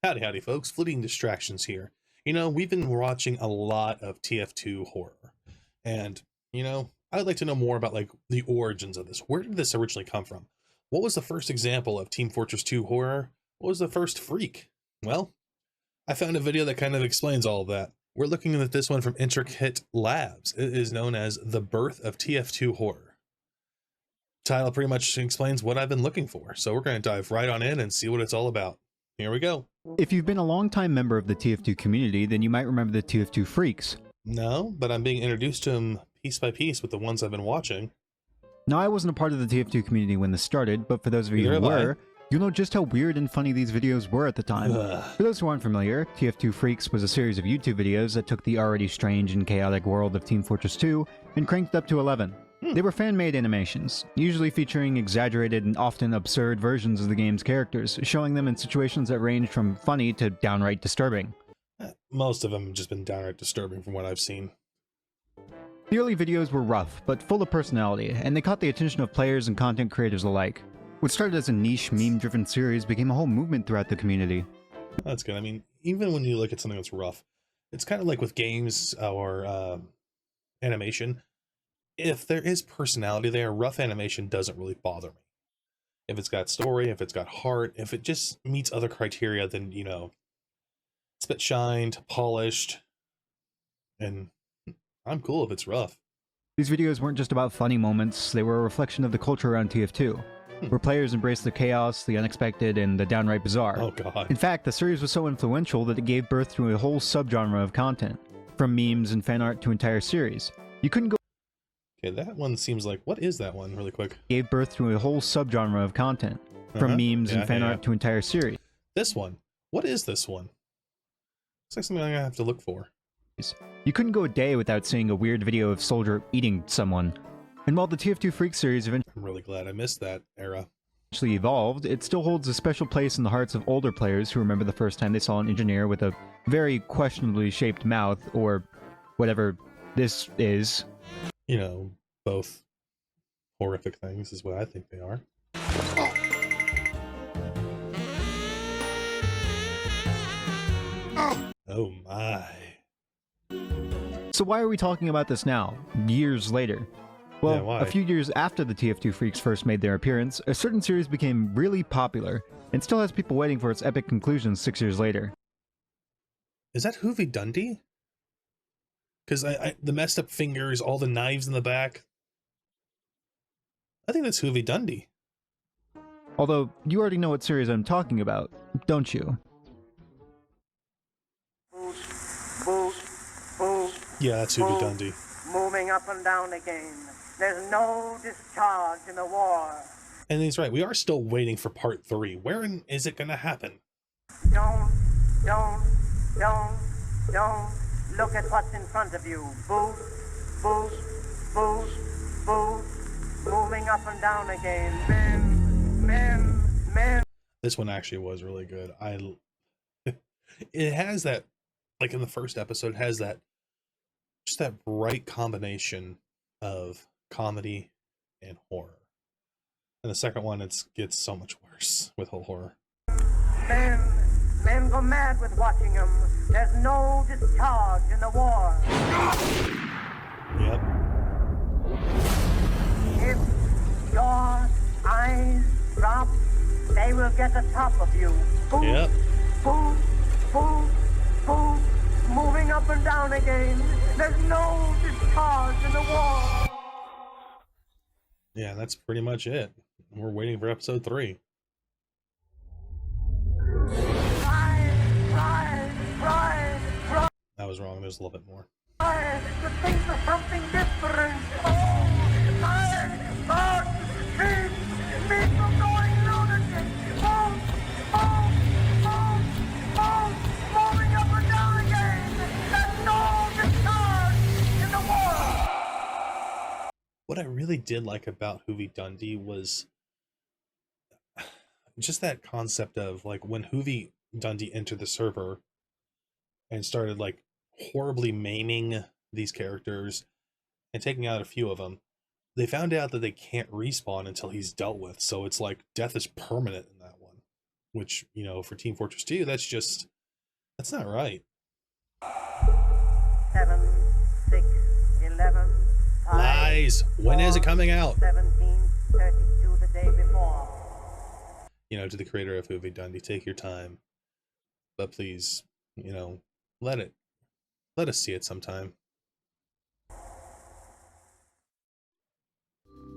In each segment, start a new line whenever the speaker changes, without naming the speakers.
Howdy, howdy, folks. Fleeting distractions here. We've been watching a lot of TF2 horror, and I'd like to know more about like the origins of this. Where did this originally come from? What was the first example of Team Fortress 2 horror? What was the first freak? Well, I found a video that kind of explains all of that. We're looking at this one from IntrKit Labs. It is known as The Birth of TF2 Horror. Title pretty much explains what I've been looking for, so we're going to dive right on in and see what it's all about. Here we go.
If you've been a long-time member of the TF2 community, then you might remember the TF2 freaks.
No, but I'm being introduced to them piece by piece with the ones I've been watching.
Now, I wasn't a part of the TF2 community when this started, but for those of you who were, you'll know just how weird and funny these videos were at the time. For those who aren't familiar, TF2 Freaks was a series of YouTube videos that took the already strange and chaotic world of Team Fortress 2 and cranked it up to 11. They were fan-made animations, usually featuring exaggerated and often absurd versions of the game's characters, showing them in situations that ranged from funny to downright disturbing.
Most of them have just been downright disturbing from what I've seen.
The early videos were rough, but full of personality, and they caught the attention of players and content creators alike. What started as a niche, meme-driven series became a whole movement throughout the community.
That's good. I mean, even when you look at something that's rough, it's kind of like with games or animation. If there is personality there, rough animation doesn't really bother me. If it's got story, if it's got heart, if it just meets other criteria, then, it's a bit shined, polished, and I'm cool if it's rough.
These videos weren't just about funny moments, they were a reflection of the culture around TF2, where players embraced the chaos, the unexpected, and the downright bizarre.
Oh god.
In fact, the series was so influential that it gave birth to a whole subgenre of content, from memes and fan art to entire series. You couldn't go
Okay, that one seems like... What is that one, really quick?
Gave birth to a whole subgenre of content, from memes and fan art to entire series.
This one. What is this one? Looks like something I'm gonna have to look for.
You couldn't go a day without seeing a weird video of Soldier eating someone. And while the TF2 Freak series
I'm really glad I missed that era.
Eventually evolved, it still holds a special place in the hearts of older players who remember the first time they saw an engineer with a very questionably shaped mouth, or whatever this is.
Both horrific things is what I think they are. Oh my.
So why are we talking about this now, years later? Well,
Yeah,
a few years after the TF2 Freaks first made their appearance, a certain series became really popular, and still has people waiting for its epic conclusion 6 years later.
Is that Hoovydundy? Because the messed up fingers, all the knives in the back. I think that's Hoovydundy.
Although, you already know what series I'm talking about, don't you?
Yeah, that's Hoovydundy.
Moving up and down again. There's no discharge in the war.
And he's right, we are still waiting for part 3. Wherein is it gonna happen?
Don't look at what's in front of you. Boost, boost, boost, boost. Moving up and down again. Men.
This one actually was really good. It has that, like in the first episode, has that, just that right combination of comedy and horror. And the second one, it gets so much worse with whole horror.
Men go mad with watching them. There's no discharge in the war.
Yep.
If your eyes drop, they will get the top of you. Boom,
Yep.
boom, boom, boom. Moving up and down again. There's no discharge in the war.
Yeah, that's pretty much it. We're waiting for episode 3.
Right.
I was wrong. There's a little bit more.
The things are something different. Keep from going lunatic. Boom, boom, boom, boom. Moving up and down again. There's no discharge in the war.
What I really did like about Hoovydundy was just that concept of like when Hoovydundy entered the server and started like horribly maiming these characters and taking out a few of them, they found out that they can't respawn until he's dealt with. So it's like death is permanent in that one. which, you know, for Team Fortress 2, that's not right.
7, 6, 11, 5,
Lies. When is it coming out?
1732 the day before.
You know, to the creator of Hoovydundy, take your time, but please, you know, let us see it sometime.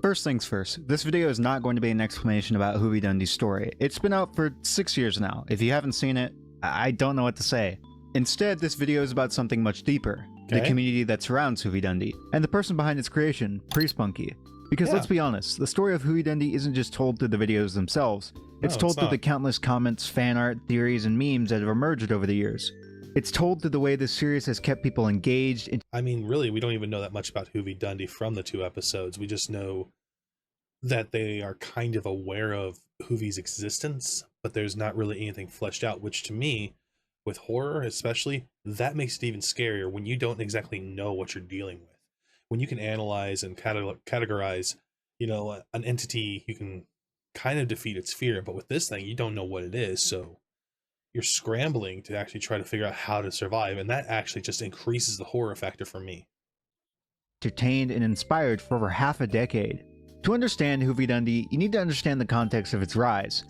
First things first, this video is not going to be an explanation about Hoovydundy's story. It's been out for 6 years now. If you haven't seen it, I don't know what to say. Instead, this video is about something much deeper. The community that surrounds Hoovydundy, and the person behind its creation, Spunky. Because let's be honest, the story of Hoovydundy isn't just told through the videos themselves. It's told through the countless comments, fan art, theories, and memes that have emerged over the years. It's told through the way this series has kept people engaged.
I mean, really, we don't even know that much about Hoovydundy from the 2 episodes. We just know that they are kind of aware of Hoovy's existence, but there's not really anything fleshed out, which to me, with horror especially, that makes it even scarier when you don't exactly know what you're dealing with. When you can analyze and categorize, you know, an entity, you can kind of defeat its fear, but with this thing, you don't know what it is, so you're scrambling to actually try to figure out how to survive, and that actually just increases the horror factor for me.
Entertained and inspired for over half a decade. To understand Hoovydundy, you need to understand the context of its rise.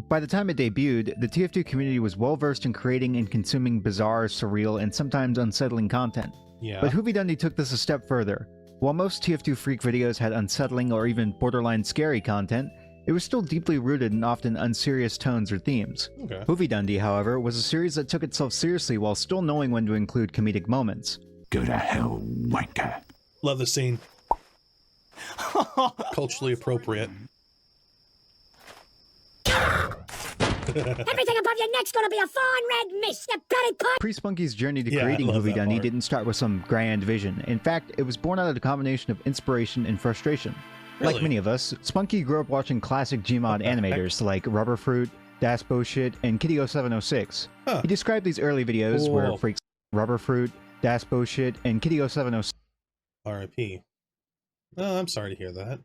By the time it debuted, the TF2 community was well versed in creating and consuming bizarre, surreal, and sometimes unsettling content. But Hoovydundy took this a step further. While most TF2 freak videos had unsettling or even borderline scary content, it was still deeply rooted in often unserious tones or themes. Hoovydundy, however, was a series that took itself seriously while still knowing when to include comedic moments.
Go to hell, wanker.
Love the scene. Culturally appropriate.
Everything above your neck's gonna be a fine red mist, you bloody pie!
Spunky's journey to creating Hoovydundy didn't start with some grand vision. In fact, it was born out of a combination of inspiration and frustration. Like many of us, Spunky grew up watching classic Gmod animators like Rubberfruit, Dasboshit, and Kitty0706. He described these early videos where freaks Rubberfruit, Dasboshit, and Kitty0706.
R.I.P. Oh, I'm sorry to hear that.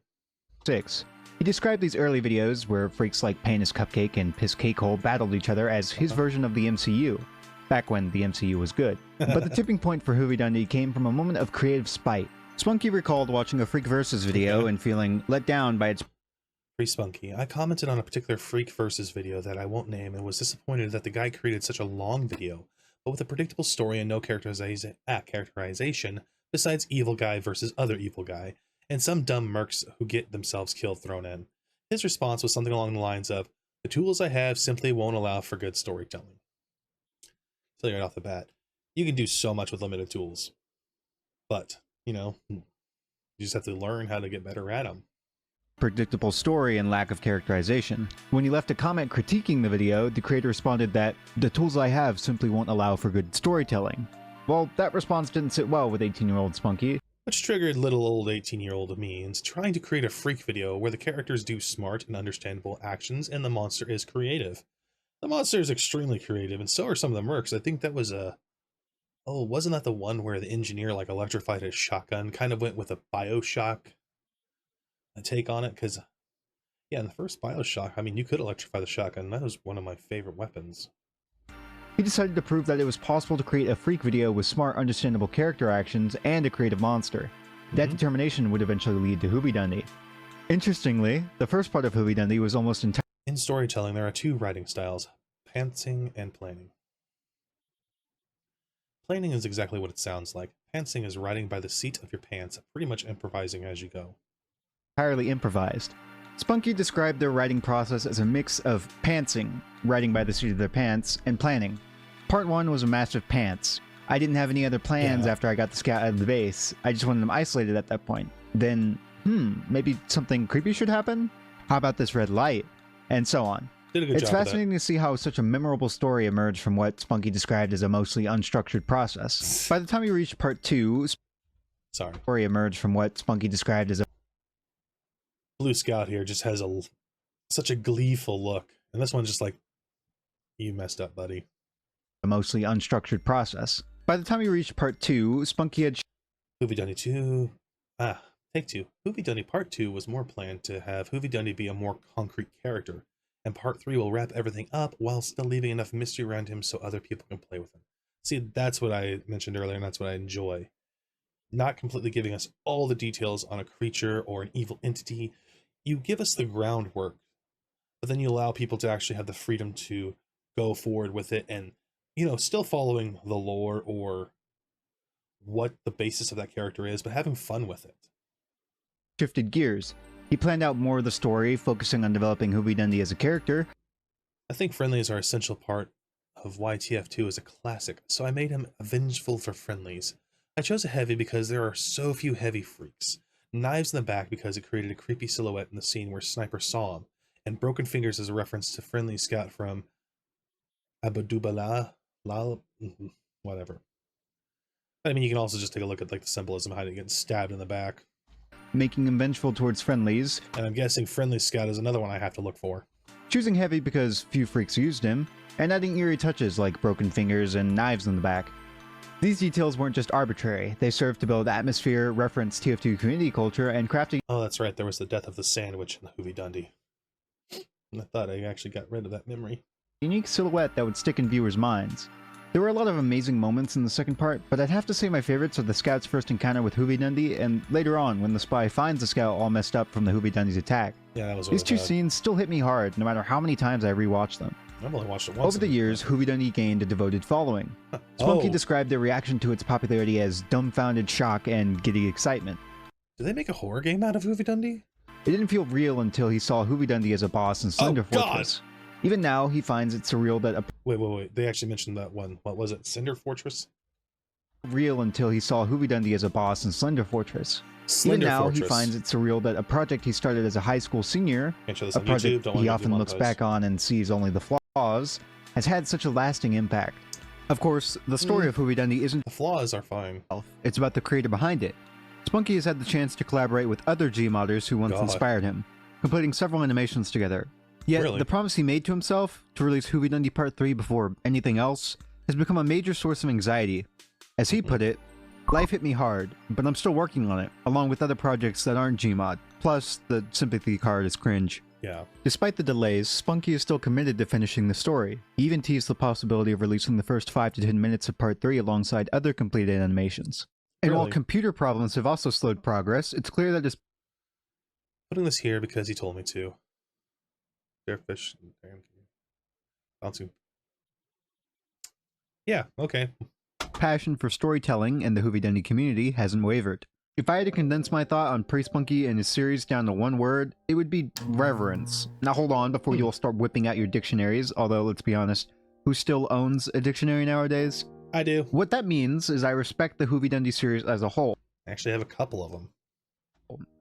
He described these early videos where freaks like Painus Cupcake and Piss Cakehole battled each other as his version of the MCU, back when the MCU was good. But the tipping point for Hoovydundy came from a moment of creative spite. Spunky recalled watching a Freak Versus video and feeling let down by its...
Spunky, I commented on a particular Freak Versus video that I won't name and was disappointed that the guy created such a long video, but with a predictable story and no characterization besides evil guy versus other evil guy, and some dumb mercs who get themselves killed thrown in. His response was something along the lines of, "The tools I have simply won't allow for good storytelling." Tell you right off the bat, you can do so much with limited tools, but, you know, you just have to learn how to get better at them.
Predictable story and lack of characterization. When he left a comment critiquing the video, the creator responded that, "The tools I have simply won't allow for good storytelling." Well, that response didn't sit well with 18-year-old Spunky.
Which triggered little old 18-year-old me into trying to create a freak video where the characters do smart and understandable actions and the monster is creative. The monster is extremely creative, and so are some of the mercs. I think that was a... Oh, wasn't that the one where the engineer like electrified his shotgun? Kind of went with a Bioshock take on it, because yeah, in the first Bioshock, I mean, you could electrify the shotgun. That was one of my favorite weapons.
He decided to prove that it was possible to create a freak video with smart, understandable character actions and a creative monster. That determination would eventually lead to Hoovydundy. Interestingly, the first part of Hoovydundy was almost entirely...
In storytelling, there are 2 writing styles, pantsing and planning. Planning is exactly what it sounds like. Pantsing is writing by the seat of your pants, pretty much improvising as you go.
Entirely improvised. Spunky described their writing process as a mix of pantsing, writing by the seat of their pants, and planning. Part 1 was a massive pants. I didn't have any other plans after I got the scout out of the base. I just wanted them isolated at that point. Then, maybe something creepy should happen? How about this red light? And so on. It's fascinating to see how such a memorable story emerged from what Spunky described as a mostly unstructured process. By the time he reached part 2, story emerged from what Spunky described as a...
Blue Scout here just has such a gleeful look, and this one's just like, you messed up, buddy.
A mostly unstructured process. By the time he reached part 2, Spunky had...
Hoovydundy 2... take 2. Hoovydundy part 2 was more planned to have Hoovydundy be a more concrete character. and part 3 will wrap everything up while still leaving enough mystery around him so other people can play with him. See, that's what I mentioned earlier, and that's what I enjoy. Not completely giving us all the details on a creature or an evil entity. You give us the groundwork, but then you allow people to actually have the freedom to go forward with it and, you know, still following the lore or what the basis of that character is, but having fun with it.
Shifted gears. He planned out more of the story, focusing on developing Hoovydundy as a character.
I think friendlies are an essential part of why TF2 is a classic, so I made him vengeful for friendlies. I chose a heavy because there are so few heavy freaks. Knives in the back because it created a creepy silhouette in the scene where Sniper saw him, and broken fingers as a reference to friendly scout from Abadubala, whatever. I mean, you can also just take a look at like the symbolism behind it getting stabbed in the back.
Making him vengeful towards friendlies.
And I'm guessing friendly scout is another one I have to look for.
Choosing heavy because few freaks used him, and adding eerie touches like broken fingers and knives in the back. These details weren't just arbitrary, they served to build atmosphere, reference TF2 community culture, and crafting.
Oh, that's right, there was the death of the sandwich in the Hoovydundy. I thought I actually got rid of that memory.
Unique silhouette that would stick in viewers' minds. There were a lot of amazing moments in the second part, but I'd have to say my favorites are the scout's first encounter with Hoovydundy, and later on when the spy finds the scout all messed up from the Hoovydundy's attack.
Yeah, that was
These two scenes still hit me hard, no matter how many times I rewatched them.
I've only watched it once.
Over the years, Hoovydundy gained a devoted following. Spunky described their reaction to its popularity as dumbfounded shock and giddy excitement.
Did they make a horror game out of Hoovydundy?
It didn't feel real until he saw Hoovydundy as a boss in Slender Fortress. Even now, he finds it surreal that
Wait. They actually mentioned that one. What was it? Cinder Fortress?
Real until he saw Hoovydundy as a boss in Slender Fortress. Even now, he finds it surreal that a project he started as a high school senior, a project he often looks back on and sees only the flaws, has had such a lasting impact. Of course, the story of Hoovydundy isn't
the flaws are fine.
It's about the creator behind it. Spunky has had the chance to collaborate with other Gmodders who once inspired him, completing several animations together. Yet, the promise he made to himself, to release Hoovydundy Part 3 before anything else, has become a major source of anxiety. As he put it, life hit me hard, but I'm still working on it, along with other projects that aren't Gmod. Plus, the sympathy card is cringe.
Yeah.
Despite the delays, Spunky is still committed to finishing the story. He even teased the possibility of releasing the first 5 to 10 minutes of Part 3 alongside other completed animations. And while computer problems have also slowed progress, it's clear that his...
Putting this here because he told me to. Fish. Bouncing. Yeah, okay.
Passion for storytelling and the Hoovydundy community hasn't wavered. If I had to condense my thought on Spunky and his series down to one word, it would be reverence. Now hold on before you'll start whipping out your dictionaries, although let's be honest, who still owns a dictionary nowadays?
I do.
What that means is I respect the Hoovydundy series as a whole.
I actually have a couple of them.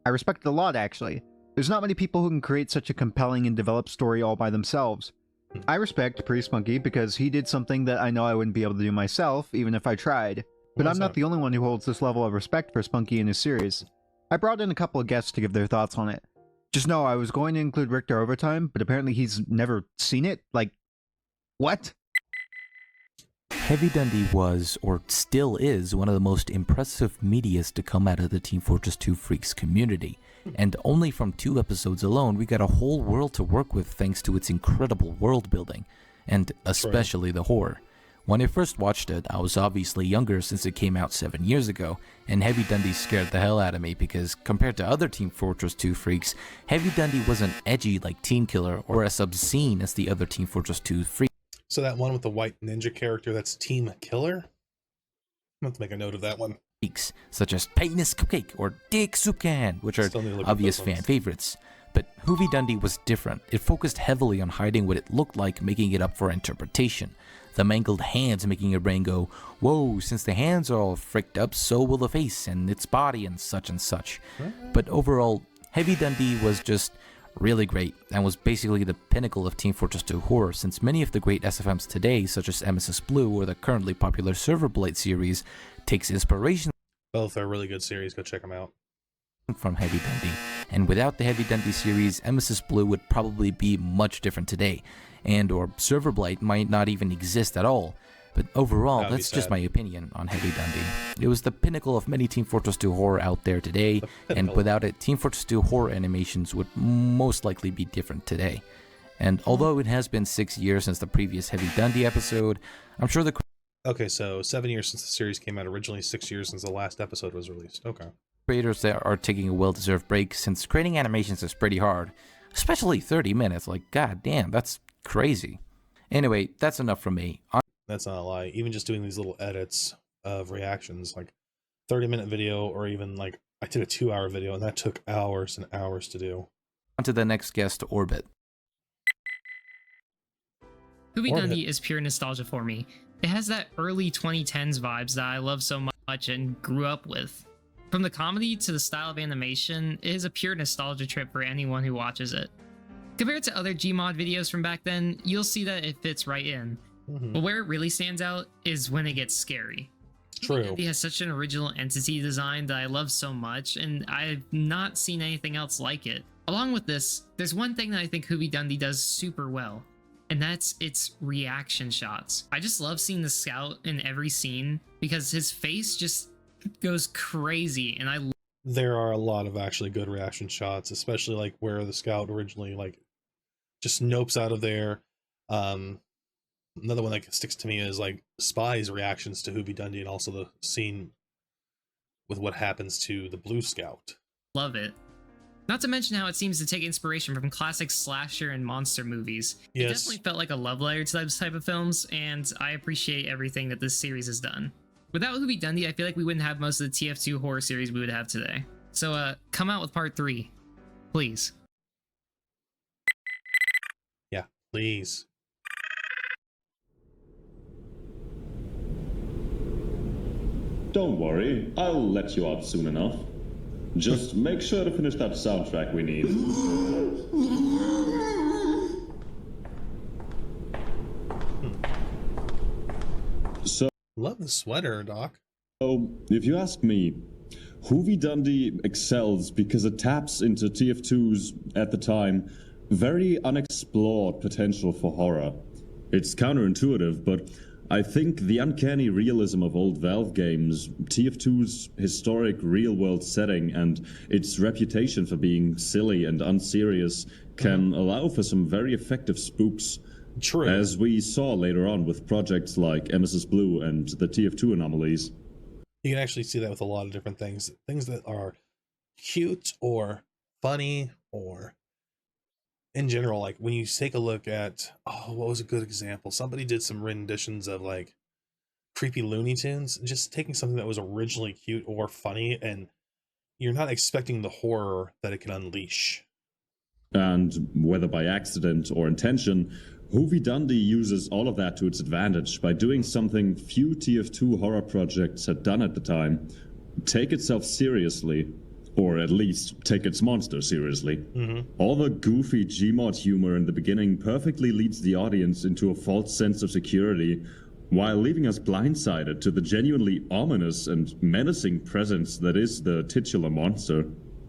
I respect it a lot, actually. There's not many people who can create such a compelling and developed story all by themselves. I respect Spunky because he did something that I know I wouldn't be able to do myself, even if I tried. But I'm not the only one who holds this level of respect for Spunky and his series. I brought in a couple of guests to give their thoughts on it. Just know I was going to include Richter Overtime, but apparently he's never seen it? Like, what?
Hoovydundy was, or still is, one of the most impressive medias to come out of the Team Fortress 2 Freaks community. And only from 2 episodes alone, we got a whole world to work with thanks to its incredible world building, and especially the horror. When I first watched it, I was obviously younger since it came out 7 years ago, and Hoovydundy scared the hell out of me because compared to other Team Fortress 2 Freaks, Hoovydundy wasn't edgy like Team Killer or as obscene as the other Team Fortress 2 Freaks.
So that one with the white ninja character, that's Team Killer? I'm going to make a note of that one.
Such as Penis Cupcake or Dick Sukan, which are obvious fan favorites. But Hoovydundy was different. It focused heavily on hiding what it looked like, making it up for interpretation. The mangled hands making your brain go, whoa, since the hands are all fricked up, so will the face and its body and such and such. But overall, Hoovydundy was just really great and was basically the pinnacle of Team Fortress 2 horror, since many of the great SFMs today, such as MSS Blue or the currently popular Server Blade series, takes inspiration.
Both are really good series, go check them out.
From Hoovydundy. And without the Hoovydundy series, MSS Blue would probably be much different today, and or Server Blade might not even exist at all. But overall, that's just my opinion on Hoovydundy. It was the pinnacle of many Team Fortress 2 horror out there today, and without it, Team Fortress 2 horror animations would most likely be different today. And although it has been 6 years since the previous Hoovydundy episode, I'm sure the
Okay, so 7 years since the series came out originally, 6 years since the last episode was released. Okay.
creators that are taking a well-deserved break, since creating animations is pretty hard, especially 30 minutes. Like, god damn, that's crazy. Anyway, that's enough from me.
That's not a lie. Even just doing these little edits of reactions, like 30-minute video, or even like I did a 2-hour video, and that took hours and hours to do.
On to the next guest, Orbit.
Hoovydundy is pure nostalgia for me. It has that early 2010s vibes that I love so much and grew up with. From the comedy to the style of animation, it is a pure nostalgia trip for anyone who watches it. Compared to other Gmod videos from back then, you'll see that it fits right in. But where it really stands out is when it gets scary.
True.
Hoovydundy has such an original entity design that I love so much, and I've not seen anything else like it. Along with this, there's one thing that I think Hoovydundy does super well, and that's its reaction shots. I just love seeing the Scout in every scene because his face just goes crazy, and
there are a lot of actually good reaction shots, especially like where the Scout originally like just nopes out of there. Another one that sticks to me is like Spy's reactions to Hoovydundy, and also the scene with what happens to the Blue Scout.
love it. Not to mention how it seems to take inspiration from classic slasher and monster movies. It
Yes.
definitely felt like a love letter to those type of films, and I appreciate everything that this series has done. Without Hoovydundy, I feel like we wouldn't have most of the TF2 horror series we would have today. So, come out with part 3. Please.
Yeah, please.
Don't worry, I'll let you out soon enough. Just make sure to finish that soundtrack we need. So,
Love the sweater, Doc.
if you ask me, Hoovydundy excels because it taps into TF2's, at the time, very unexplored potential for horror. It's counterintuitive, but I think the uncanny realism of old Valve games, TF2's historic real-world setting, and its reputation for being silly and unserious can allow for some very effective spooks.
True.
As we saw later on with projects like MSS Blue and the TF2 anomalies.
You can actually see that with a lot of different things. Things that are cute or funny, or in general, like when you take a look at, oh, what was a good example? Somebody did some renditions of like creepy Looney Tunes, just taking something that was originally cute or funny, and you're not expecting the horror that it can unleash.
And whether by accident or intention, Hoovydundy uses all of that to its advantage by doing something few TF2 horror projects had done at the time: take itself seriously, or at least take its monster seriously. All the goofy Gmod humor in the beginning perfectly leads the audience into a false sense of security, while leaving us blindsided to the genuinely ominous and menacing presence that is the titular monster.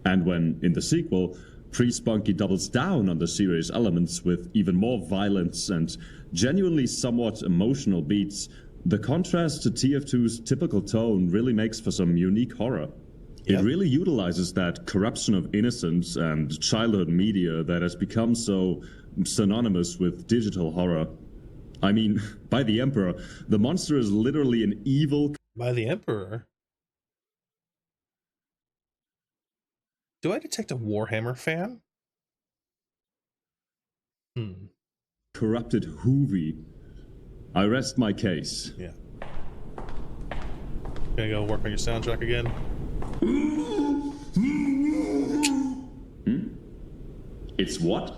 And when, in the sequel, Pre-Spunky doubles down on the series elements with even more violence and genuinely somewhat emotional beats, the contrast to TF2's typical tone really makes for some unique horror. It really utilizes that corruption of innocence and childhood media that has become so synonymous with digital horror. I mean, by the Emperor, the monster is literally an evil...
By the Emperor? Do I detect a Warhammer fan?
corrupted Hoovy. I rest my case.
Yeah. Gonna go work on your soundtrack again?
It's what?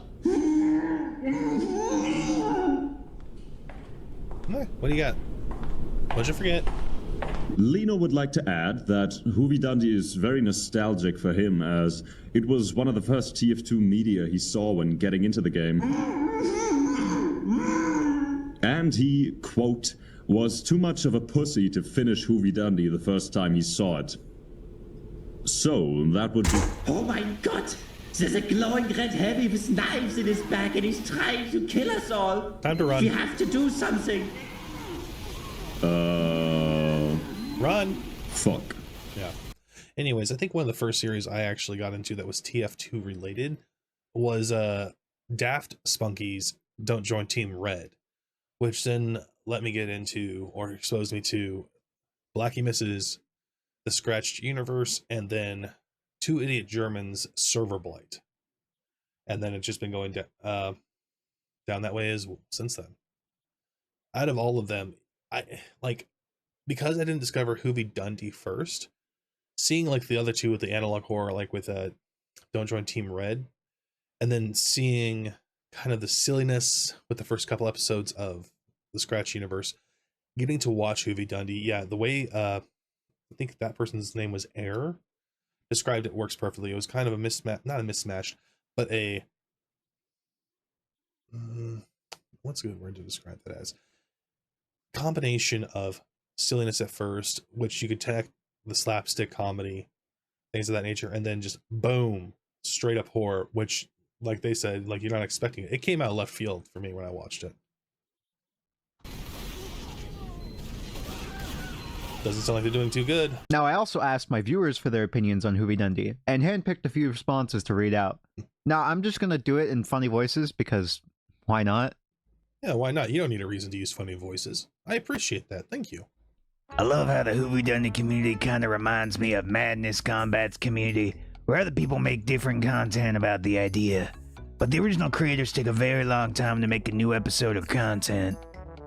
What do you got? What'd you forget?
Lino would like to add that Hoovydundy is very nostalgic for him, as it was one of the first TF2 media he saw when getting into the game. And he, quote, was too much of a pussy to finish Hoovydundy the first time he saw it. So, that would be...
Oh my God! There's a glowing red heavy with knives in his back and he's trying to kill us all!
Time to run.
We have to do something!
Run!
Fuck.
Yeah. Anyways, I think one of the first series I actually got into that was TF2 related was Daft Spunky's Don't Join Team Red, which then let me get into, or expose me to, Blackie Misses, The Scratched Universe, and then Two Idiot Germans Server Blight. And then it's just been going down that way since then. Out of all of them, I like, because I didn't discover Hoovydundy first, seeing like the other two with the analog horror, like with Don't Join Team Red, and then seeing kind of the silliness with the first couple episodes of the Scratch Universe, getting to watch Hoovydundy, yeah, the way I think that person's name was Air described it works perfectly. It was kind of a mismatch, not a mismatch, but a what's a good word to describe that as? Combination of silliness at first, which you could take the slapstick comedy, things of that nature, and then just boom, straight up horror, which, like they said, like, you're not expecting it. It came out of left field for me when I watched it. Doesn't sound like they're doing too good.
Now, I also asked my viewers for their opinions on Hoovydundy, and handpicked a few responses to read out. Now, I'm just gonna do it in funny voices, because why not?
Yeah, why not? You don't need a reason to use funny voices. I appreciate that. Thank you.
I love how the Hoovydundy community kind of reminds me of Madness Combat's community, where other people make different content about the idea, but the original creators take a very long time to make a new episode of content,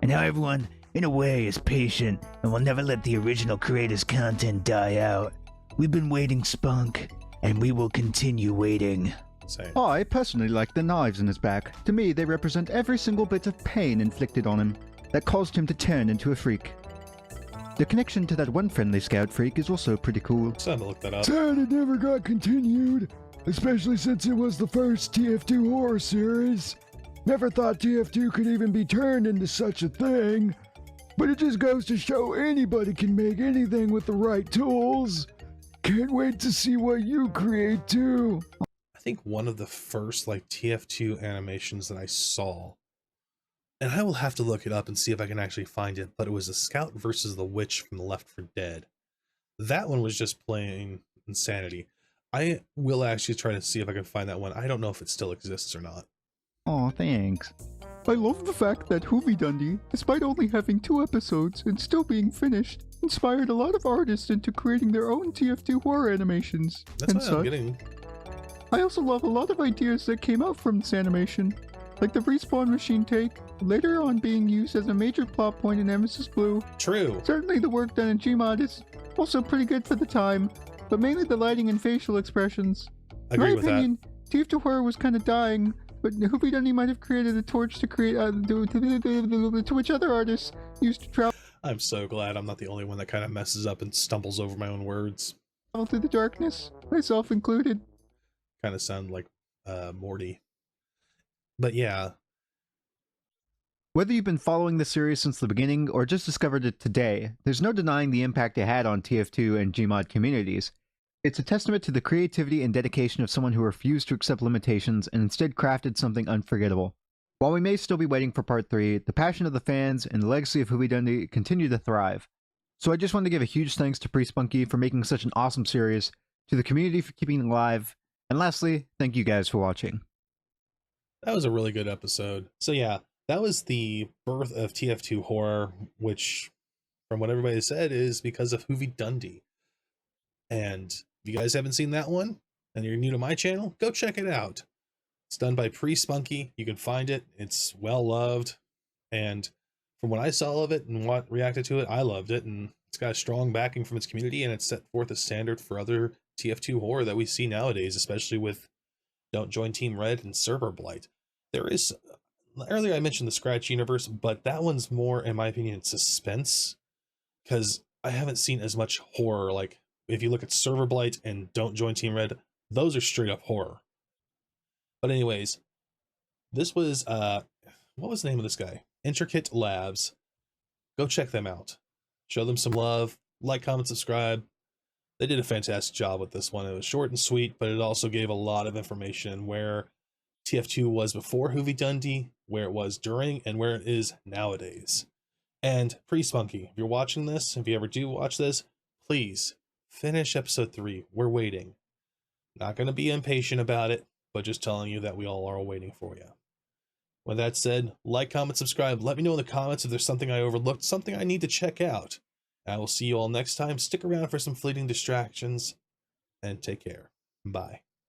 and how everyone, in a way, is patient and will never let the original creators' content die out. We've been waiting, Spunk, and we will continue waiting.
Same.
I personally like the knives in his back. To me, they represent every single bit of pain inflicted on him that caused him to turn into a freak. The connection to that one friendly scout freak is also pretty cool.
Time to look that up.
Sad it never got continued, especially since it was the first TF2 horror series. Never thought TF2 could even be turned into such a thing, but it just goes to show anybody can make anything with the right tools. Can't wait to see what you create too.
I think one of the first like TF2 animations that I saw, and I will have to look it up and see if I can actually find it, but it was a Scout versus the Witch from the Left 4 Dead. That one was just plain insanity. I will actually try to see if I can find that one. I don't know if it still exists or not.
Aw, thanks. I love the fact that Hoovydundy, despite only having 2 episodes and still being finished, inspired a lot of artists into creating their own TF2 horror animations.
That's
and
what
such.
I'm getting.
I also love a lot of ideas that came out from this animation, like the respawn machine take, later on being used as a major plot point in Nemesis Blue.
True.
Certainly the work done in Gmod is also pretty good for the time, but mainly the lighting and facial expressions.
I agree
in my
with
opinion, TF2 horror was kind of dying, but Hoovydundy might have created a torch to create to which other artists used to travel
I'm so glad I'm not the only one that kind of messes up and stumbles over my own words.
through the darkness, myself included.
Kind of sound like Morty. But yeah.
Whether you've been following the series since the beginning or just discovered it today, there's no denying the impact it had on TF2 and Gmod communities. It's a testament to the creativity and dedication of someone who refused to accept limitations and instead crafted something unforgettable. While we may still be waiting for Part 3, the passion of the fans and the legacy of Hoovydundy continue to thrive. So I just want to give a huge thanks to Spunky for making such an awesome series, to the community for keeping it alive, and lastly, thank you guys for watching.
That was a really good episode. So yeah, that was the birth of TF2 horror, which, from what everybody said, is because of Hoovydundy. And if you guys haven't seen that one, and you're new to my channel, go check it out. It's done by Spunky. You can find it. It's well loved. And from what I saw of it and what reacted to it, I loved it. And it's got a strong backing from its community, and it's set forth a standard for other TF2 horror that we see nowadays, especially with Don't Join Team Red and Server Blight. There is, earlier I mentioned the Scratch Universe, but that one's more, in my opinion, suspense, because I haven't seen as much horror. Like, if you look at Server Blight and Don't Join Team Red, those are straight up horror. But anyways, this was, what was the name of this guy? IntrKit Labs. Go check them out. Show them some love. Like, comment, subscribe. They did a fantastic job with this one. It was short and sweet, but it also gave a lot of information where TF2 was before Hoovydundy, where it was during, and where it is nowadays. And Spunky, if you're watching this, if you ever do watch this, please finish episode 3. We're waiting. Not going to be impatient about it, but just telling you that we all are waiting for you. With that said, like, comment, subscribe. Let me know in the comments if there's something I overlooked, something I need to check out. I will see you all next time. Stick around for some fleeting distractions, and take care. Bye.